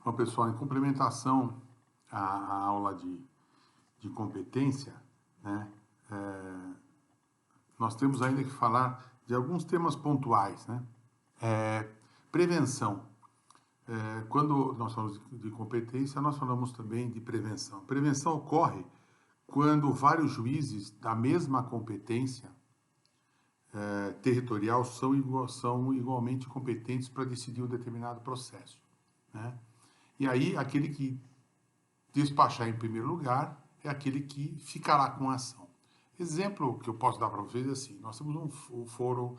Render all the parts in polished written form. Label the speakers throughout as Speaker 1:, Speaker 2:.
Speaker 1: Bom, pessoal, em complementação à aula de competência, né, nós temos ainda que falar de alguns temas pontuais, né? Prevenção. Quando nós falamos de competência, nós falamos também de prevenção. Prevenção ocorre quando vários juízes da mesma competência territorial são igualmente competentes para decidir um determinado processo, né? E aí, aquele que despachar em primeiro lugar é aquele que ficará com a ação. Exemplo que eu posso dar para vocês é assim: nós temos um fórum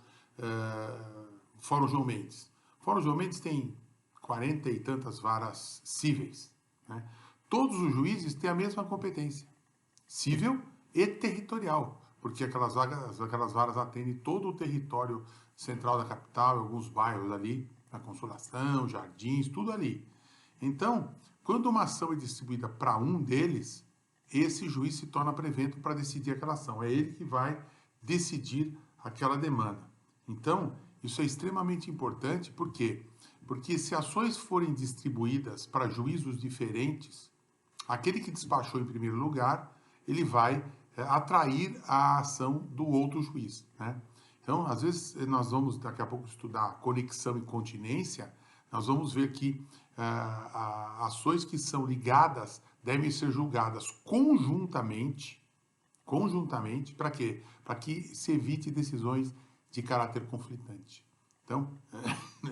Speaker 1: João Mendes. O Fórum João Mendes tem 40 e tantas varas cíveis, né? Todos os juízes têm a mesma competência, civil e territorial, porque aquelas varas atendem todo o território central da capital, alguns bairros ali, a Consolação, Jardins, tudo ali. Então, quando uma ação é distribuída para um deles, esse juiz se torna prevento para decidir aquela ação. É ele que vai decidir aquela demanda. Então, isso é extremamente importante, por quê? Porque se ações forem distribuídas para juízos diferentes, aquele que despachou em primeiro lugar, ele vai atrair a ação do outro juiz, né? Então, às vezes, nós vamos daqui a pouco estudar conexão e continência, nós vamos ver que ações que são ligadas devem ser julgadas conjuntamente, para quê? Para que se evite decisões de caráter conflitante. Então,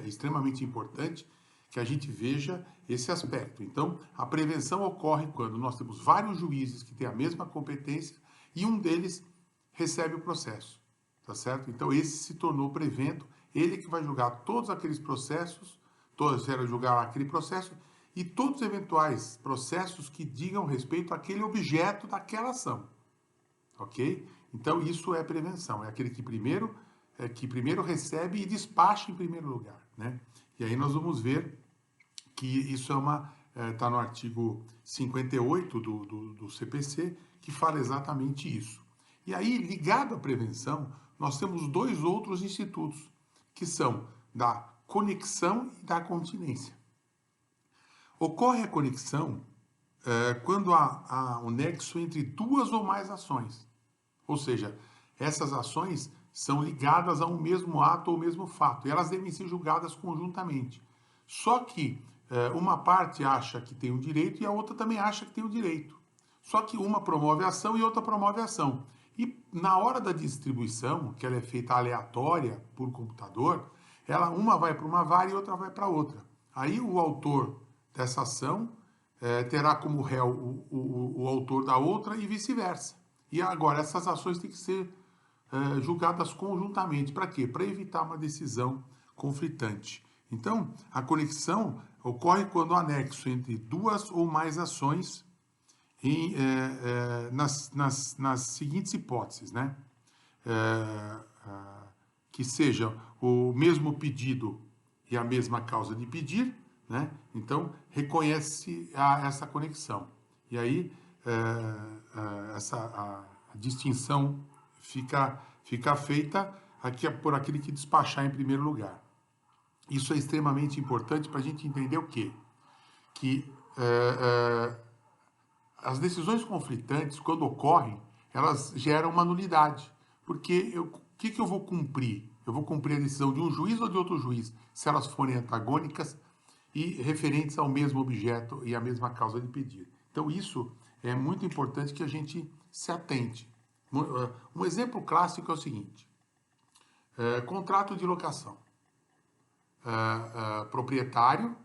Speaker 1: é extremamente importante que a gente veja esse aspecto. Então, a prevenção ocorre quando nós temos vários juízes que têm a mesma competência e um deles recebe o processo, tá certo? Então, esse se tornou prevento, ele que vai julgar todos aqueles processos, julgar aquele processo e todos os eventuais processos que digam respeito àquele objeto daquela ação, ok? Então, isso é prevenção, é aquele que primeiro recebe e despacha em primeiro lugar, né? E aí nós vamos ver que isso está no artigo 58 do CPC, que fala exatamente isso. E aí, ligado à prevenção, nós temos dois outros institutos, que são da conexão e da continência. Ocorre a conexão quando há um nexo entre duas ou mais ações. Ou seja, essas ações são ligadas a um mesmo ato ou mesmo fato, e elas devem ser julgadas conjuntamente. Só que uma parte acha que tem o direito e a outra também acha que tem o direito. Só que uma promove a ação e outra promove a ação. E na hora da distribuição, que ela é feita aleatória por computador, uma vai para uma vara e outra vai para outra. Aí o autor dessa ação terá como réu o autor da outra e vice-versa. E agora, essas ações têm que ser julgadas conjuntamente. Para quê? Para evitar uma decisão conflitante. Então, a conexão ocorre quando o anexo entre duas ou mais ações nas seguintes hipóteses, né? Que seja o mesmo pedido e a mesma causa de pedir, né? Então, reconhece essa conexão. E aí, a distinção fica feita por aquele que despachar em primeiro lugar. Isso é extremamente importante para a gente entender o quê? Que as decisões conflitantes, quando ocorrem, elas geram uma nulidade. Porque o que eu vou cumprir? Eu vou cumprir a decisão de um juiz ou de outro juiz, se elas forem antagônicas e referentes ao mesmo objeto e à mesma causa de pedir. Então, isso é muito importante que a gente se atente. Um exemplo clássico é o seguinte: contrato de locação. Proprietário,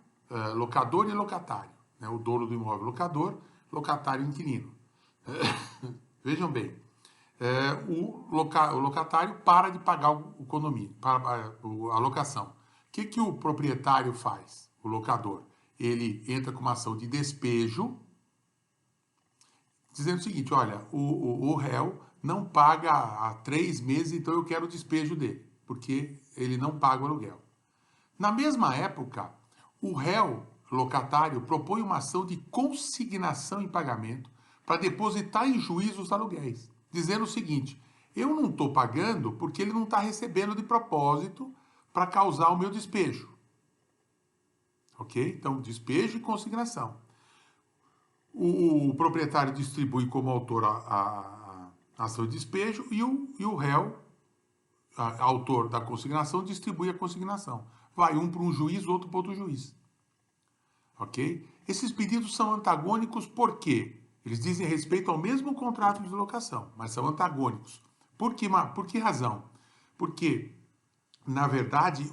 Speaker 1: locador e locatário, né? O dono do imóvel locador, locatário e inquilino. Vejam bem, o locatário para de pagar o condomínio, a locação. O que o proprietário faz, o locador? Ele entra com uma ação de despejo, dizendo o seguinte: olha, o réu não paga há 3 meses, então eu quero o despejo dele, porque ele não paga o aluguel. Na mesma época, o réu locatário propõe uma ação de consignação em pagamento para depositar em juízo os aluguéis, dizendo o seguinte: eu não estou pagando porque ele não está recebendo de propósito para causar o meu despejo. ok? Então, despejo e consignação. O proprietário distribui como autor a ação de despejo e o réu, autor da consignação, distribui a consignação. Vai um para um juiz, outro para outro juiz. Ok? Esses pedidos são antagônicos por quê? Eles dizem respeito ao mesmo contrato de locação, mas são antagônicos. Por que razão? Porque, na verdade,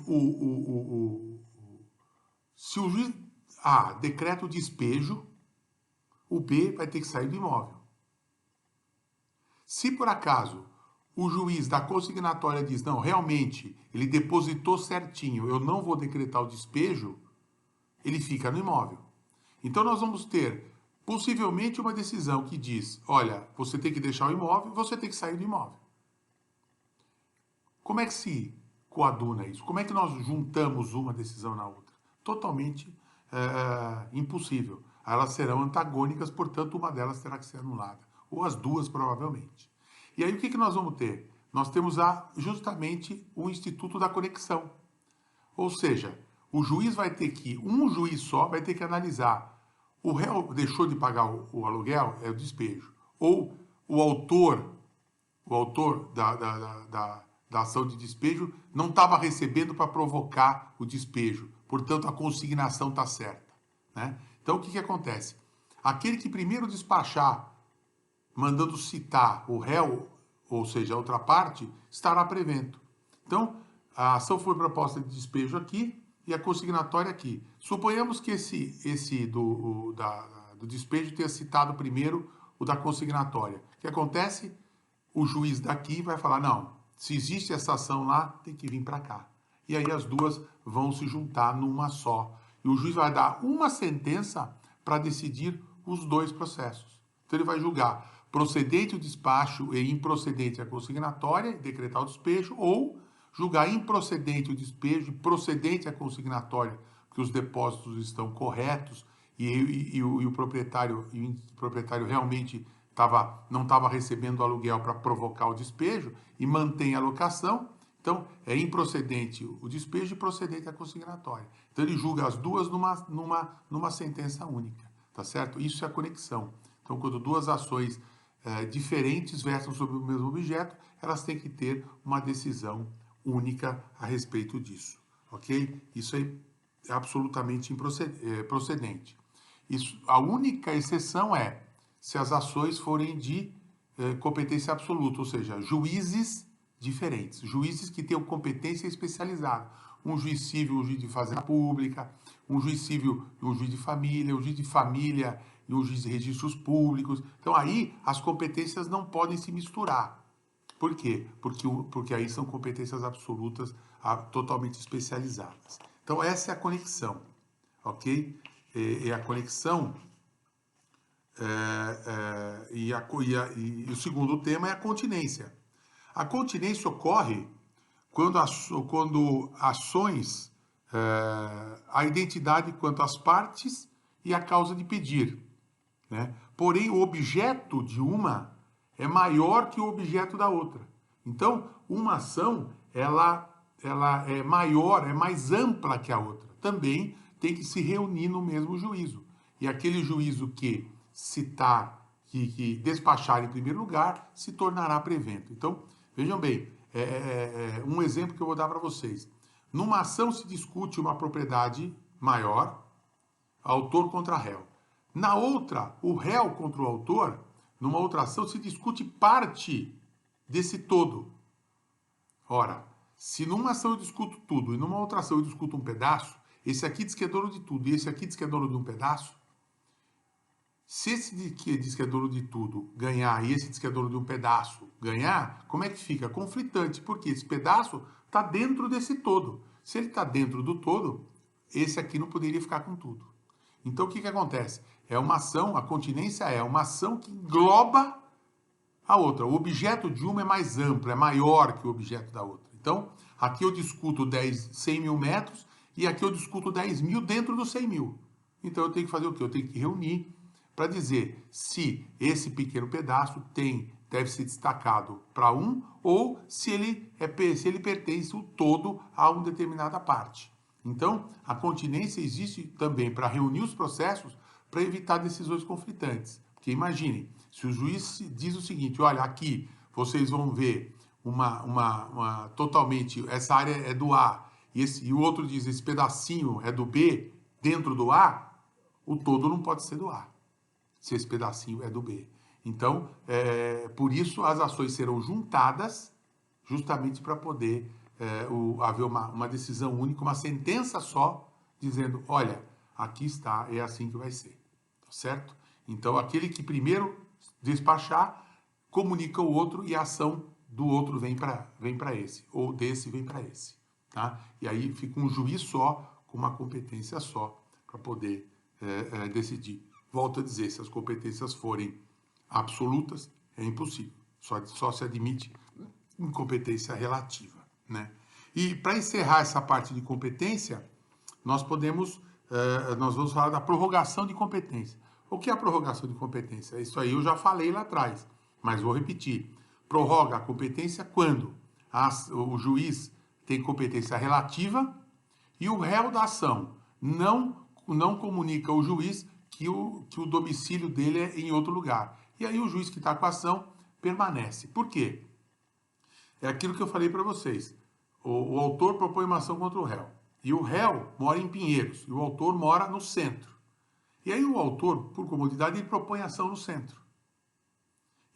Speaker 1: se o juiz A decreta o despejo, o B vai ter que sair do imóvel. Se por acaso o juiz da consignatória diz, não, realmente, ele depositou certinho, eu não vou decretar o despejo, ele fica no imóvel. Então nós vamos ter possivelmente uma decisão que diz, olha, você tem que deixar o imóvel, você tem que sair do imóvel. Como é que se coaduna isso? Como é que nós juntamos uma decisão na outra? Totalmente impossível. Elas serão antagônicas, portanto, uma delas terá que ser anulada. Ou as duas, provavelmente. E aí, o que nós vamos ter? Nós temos justamente o Instituto da Conexão. Ou seja, o juiz vai ter que, um juiz só, vai ter que analisar. O réu deixou de pagar o aluguel, é o despejo. Ou o autor da ação de despejo não estava recebendo para provocar o despejo. Portanto, a consignação está certa. Né? Então, o que acontece? Aquele que primeiro despachar, mandando citar o réu, ou seja, a outra parte, estará prevento. Então, a ação foi proposta de despejo aqui e a consignatória aqui. Suponhamos que esse do despejo tenha citado primeiro o da consignatória. O que acontece? O juiz daqui vai falar, não, se existe essa ação lá, tem que vir para cá. E aí as duas vão se juntar numa só. E o juiz vai dar uma sentença para decidir os dois processos. Então ele vai julgar procedente o despacho e improcedente a consignatória, e decretar o despejo, ou julgar improcedente o despejo e procedente a consignatória, porque os depósitos estão corretos e o proprietário realmente não estava recebendo aluguel para provocar o despejo e mantém a locação. Então, é improcedente o despejo e procedente a consignatória. Então, ele julga as duas numa sentença única, tá certo? Isso é a conexão. Então, quando duas ações diferentes versam sobre o mesmo objeto, elas têm que ter uma decisão única a respeito disso, ok? Isso é absolutamente procedente. Isso, a única exceção é se as ações forem de competência absoluta, ou seja, juízes diferentes, juízes que tenham competência especializada. Um juiz civil, um juiz de fazenda pública, um juiz civil e um juiz de família e um juiz de registros públicos. Então, aí, as competências não podem se misturar. Por quê? Porque aí são competências absolutas totalmente especializadas. Então, essa é a conexão, ok? E a conexão... E o segundo tema é a continência. A continência ocorre quando ações, a identidade quanto às partes e a causa de pedir. Né? Porém, o objeto de uma é maior que o objeto da outra. Então, uma ação, ela é maior, é mais ampla que a outra. Também tem que se reunir no mesmo juízo. E aquele juízo que citar, que despachar em primeiro lugar, se tornará prevento. Então, vejam bem, um exemplo que eu vou dar para vocês. Numa ação se discute uma propriedade maior, autor contra réu. Na outra, o réu contra o autor, numa outra ação se discute parte desse todo. Ora, se numa ação eu discuto tudo e numa outra ação eu discuto um pedaço, esse aqui diz que é dono de tudo e esse aqui diz que é dono de um pedaço, se esse que diz que é dono de tudo ganhar e esse diz que é dono de um pedaço ganhar, como é que fica? Conflitante, porque esse pedaço está dentro desse todo. Se ele está dentro do todo, esse aqui não poderia ficar com tudo. Então, o que acontece? É uma ação, a continência é uma ação que engloba a outra. O objeto de uma é mais amplo, é maior que o objeto da outra. Então, aqui eu discuto 100 mil metros e aqui eu discuto 10 mil dentro dos 100 mil. Então, eu tenho que fazer o quê? Eu tenho que reunir para dizer se esse pequeno pedaço deve ser destacado para um ou se ele pertence o todo a uma determinada parte. Então, a continência existe também para reunir os processos para evitar decisões conflitantes. Porque imaginem, se o juiz diz o seguinte, olha, aqui vocês vão ver totalmente, essa área é do A, e o outro diz, esse pedacinho é do B, dentro do A, o todo não pode ser do A, se esse pedacinho é do B. Então, por isso as ações serão juntadas, justamente para poder haver uma decisão única, uma sentença só, dizendo, olha, aqui está, é assim que vai ser, certo? Então, aquele que primeiro despachar, comunica o outro e a ação do outro vem para esse, ou desse vem para esse, tá? E aí fica um juiz só, com uma competência só, para poder decidir. Volto a dizer, se as competências forem absolutas, é impossível. Só se admite incompetência relativa, né? E para encerrar essa parte de competência, nós vamos falar da prorrogação de competência. O que é a prorrogação de competência? Isso aí eu já falei lá atrás, mas vou repetir. Prorroga a competência quando o juiz tem competência relativa e o réu da ação não comunica ao juiz que o domicílio dele é em outro lugar. E aí o juiz que está com a ação permanece. Por quê? É aquilo que eu falei para vocês. O autor propõe uma ação contra o réu. E o réu mora em Pinheiros. E o autor mora no centro. E aí o autor, por comodidade, ele propõe ação no centro.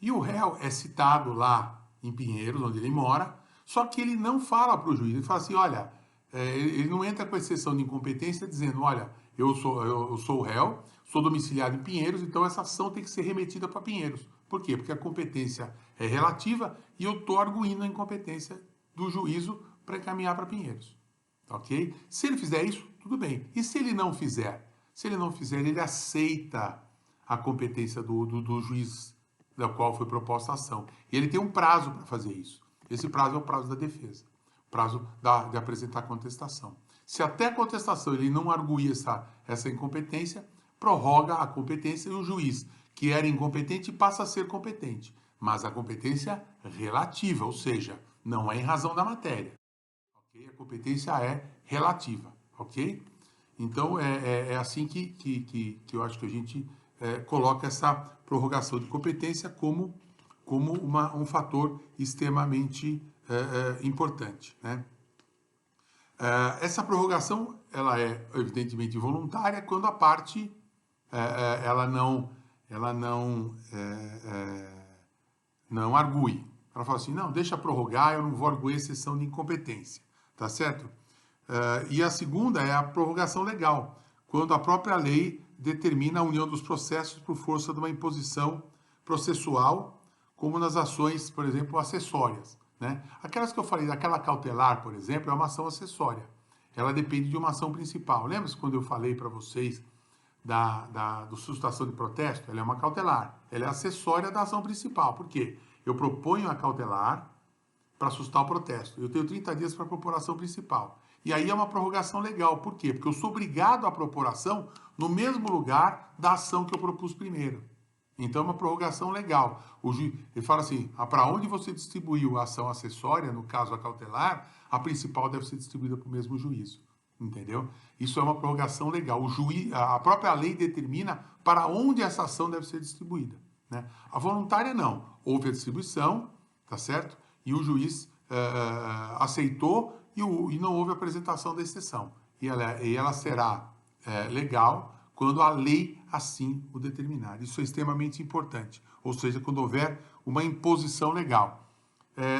Speaker 1: E o réu é citado lá em Pinheiros, onde ele mora, só que ele não fala para o juiz. Ele fala assim, olha, ele não entra com exceção de incompetência dizendo, olha, eu sou o réu, sou domiciliado em Pinheiros, então essa ação tem que ser remetida para Pinheiros. Por quê? Porque a competência é relativa e eu estou arguindo a incompetência do juízo para encaminhar para Pinheiros. Ok? Se ele fizer isso, tudo bem. E se ele não fizer? Se ele não fizer, ele aceita a competência do juiz da qual foi proposta a ação. E ele tem um prazo para fazer isso. Esse prazo é o prazo da defesa, prazo de apresentar a contestação. Se até a contestação ele não arguir essa incompetência, prorroga a competência e o juiz, que era incompetente, passa a ser competente. Mas a competência relativa, ou seja, não é em razão da matéria. Okay? A competência é relativa, ok? Então, é assim que eu acho que a gente coloca essa prorrogação de competência como um fator extremamente importante, né? Essa prorrogação, ela é evidentemente voluntária quando a parte ela não argue. Ela fala assim, não, deixa prorrogar, eu não vou arguir exceção de incompetência, tá certo? E a segunda é a prorrogação legal, quando a própria lei determina a união dos processos por força de uma imposição processual, como nas ações, por exemplo, acessórias, né? Aquelas que eu falei, daquela cautelar, por exemplo, é uma ação acessória. Ela depende de uma ação principal. Lembra-se quando eu falei para vocês do sustentação de protesto? Ela é uma cautelar. Ela é acessória da ação principal. Por quê? Eu proponho a cautelar para suscitar o protesto. Eu tenho 30 dias para propor a ação principal. E aí é uma prorrogação legal. Por quê? Porque eu sou obrigado a propor a ação no mesmo lugar da ação que eu propus primeiro. Então é uma prorrogação legal. Ele fala assim, para onde você distribuiu a ação acessória, no caso a cautelar, a principal deve ser distribuída para o mesmo juízo. Entendeu? Isso é uma prorrogação legal. A própria lei determina para onde essa ação deve ser distribuída, né? A voluntária não. Houve a distribuição, tá certo? E o juiz aceitou e não houve apresentação da exceção. E ela será legal quando a lei assim o determinar. Isso é extremamente importante. Ou seja, quando houver uma imposição legal.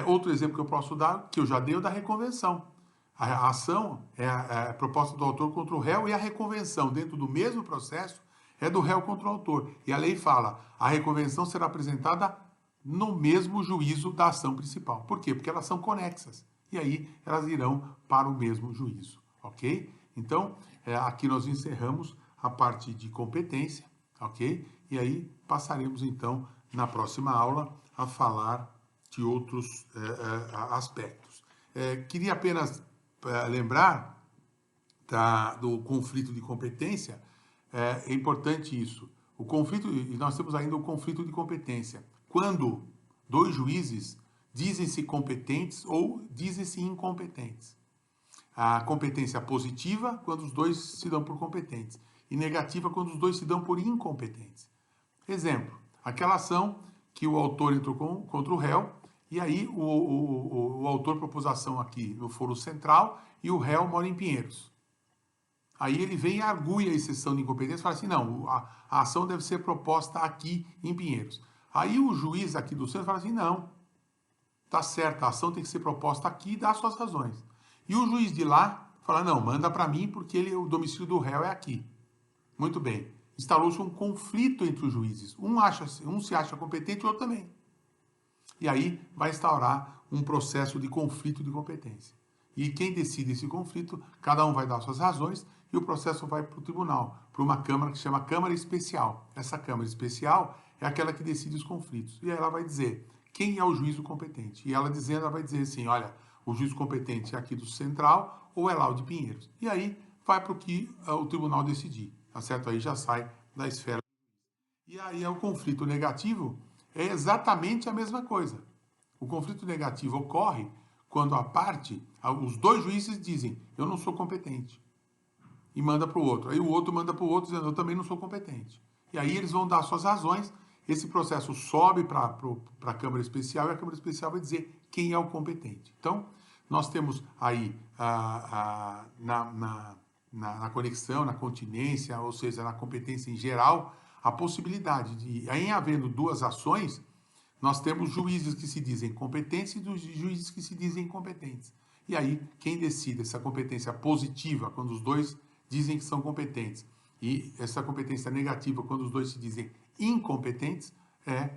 Speaker 1: Outro exemplo que eu posso dar, que eu já dei, é o da reconvenção. A ação é a proposta do autor contra o réu e a reconvenção, dentro do mesmo processo, é do réu contra o autor. E a lei fala, a reconvenção será apresentada no mesmo juízo da ação principal. Por quê? Porque elas são conexas. E aí elas irão para o mesmo juízo, ok? Então, aqui nós encerramos a parte de competência, ok? E aí passaremos, então, na próxima aula, a falar de outros aspectos. Queria apenas lembrar do conflito de competência. É importante isso. O conflito, e nós temos ainda o conflito de competência. Quando dois juízes dizem-se competentes ou dizem-se incompetentes. A competência positiva quando os dois se dão por competentes e negativa quando os dois se dão por incompetentes. Exemplo, aquela ação que o autor entrou contra o réu e aí o autor propôs a ação aqui no Foro Central e o réu mora em Pinheiros. Aí ele vem e argui a exceção de incompetência e fala assim, não, a ação deve ser proposta aqui em Pinheiros. Aí o juiz aqui do centro fala assim, não, tá certo, a ação tem que ser proposta aqui e dá suas razões. E o juiz de lá fala, não, manda para mim porque o domicílio do réu é aqui. Muito bem. Instalou-se um conflito entre os juízes. Um se acha competente e o outro também. E aí vai instaurar um processo de conflito de competência. E quem decide esse conflito, cada um vai dar suas razões e o processo vai para o tribunal, para uma câmara que se chama Câmara Especial. Essa Câmara Especial é aquela que decide os conflitos. E aí ela vai dizer quem é o juízo competente. E ela dizendo, ela vai dizer assim, olha, o juízo competente é aqui do Central ou é lá o de Pinheiros. E aí vai para o que o tribunal decidir, tá certo? Aí já sai da esfera. E aí o conflito negativo é exatamente a mesma coisa. O conflito negativo ocorre quando os dois juízes dizem, eu não sou competente, e manda para o outro. Aí o outro manda para o outro dizendo, eu também não sou competente. E aí eles vão dar suas razões, esse processo sobe para a Câmara Especial e a Câmara Especial vai dizer quem é o competente. Então, nós temos aí na conexão, na continência, ou seja, na competência em geral, a possibilidade de, em havendo duas ações, nós temos juízes que se dizem competentes e juízes que se dizem incompetentes. E aí, quem decide essa competência positiva, quando os dois dizem que são competentes, e essa competência negativa, quando os dois se dizem incompetentes, é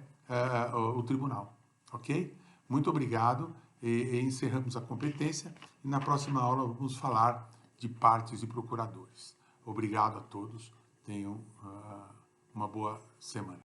Speaker 1: o tribunal. Ok? Muito obrigado. E encerramos a competência. E na próxima aula vamos falar de partes e procuradores. Obrigado a todos. Tenham uma boa semana.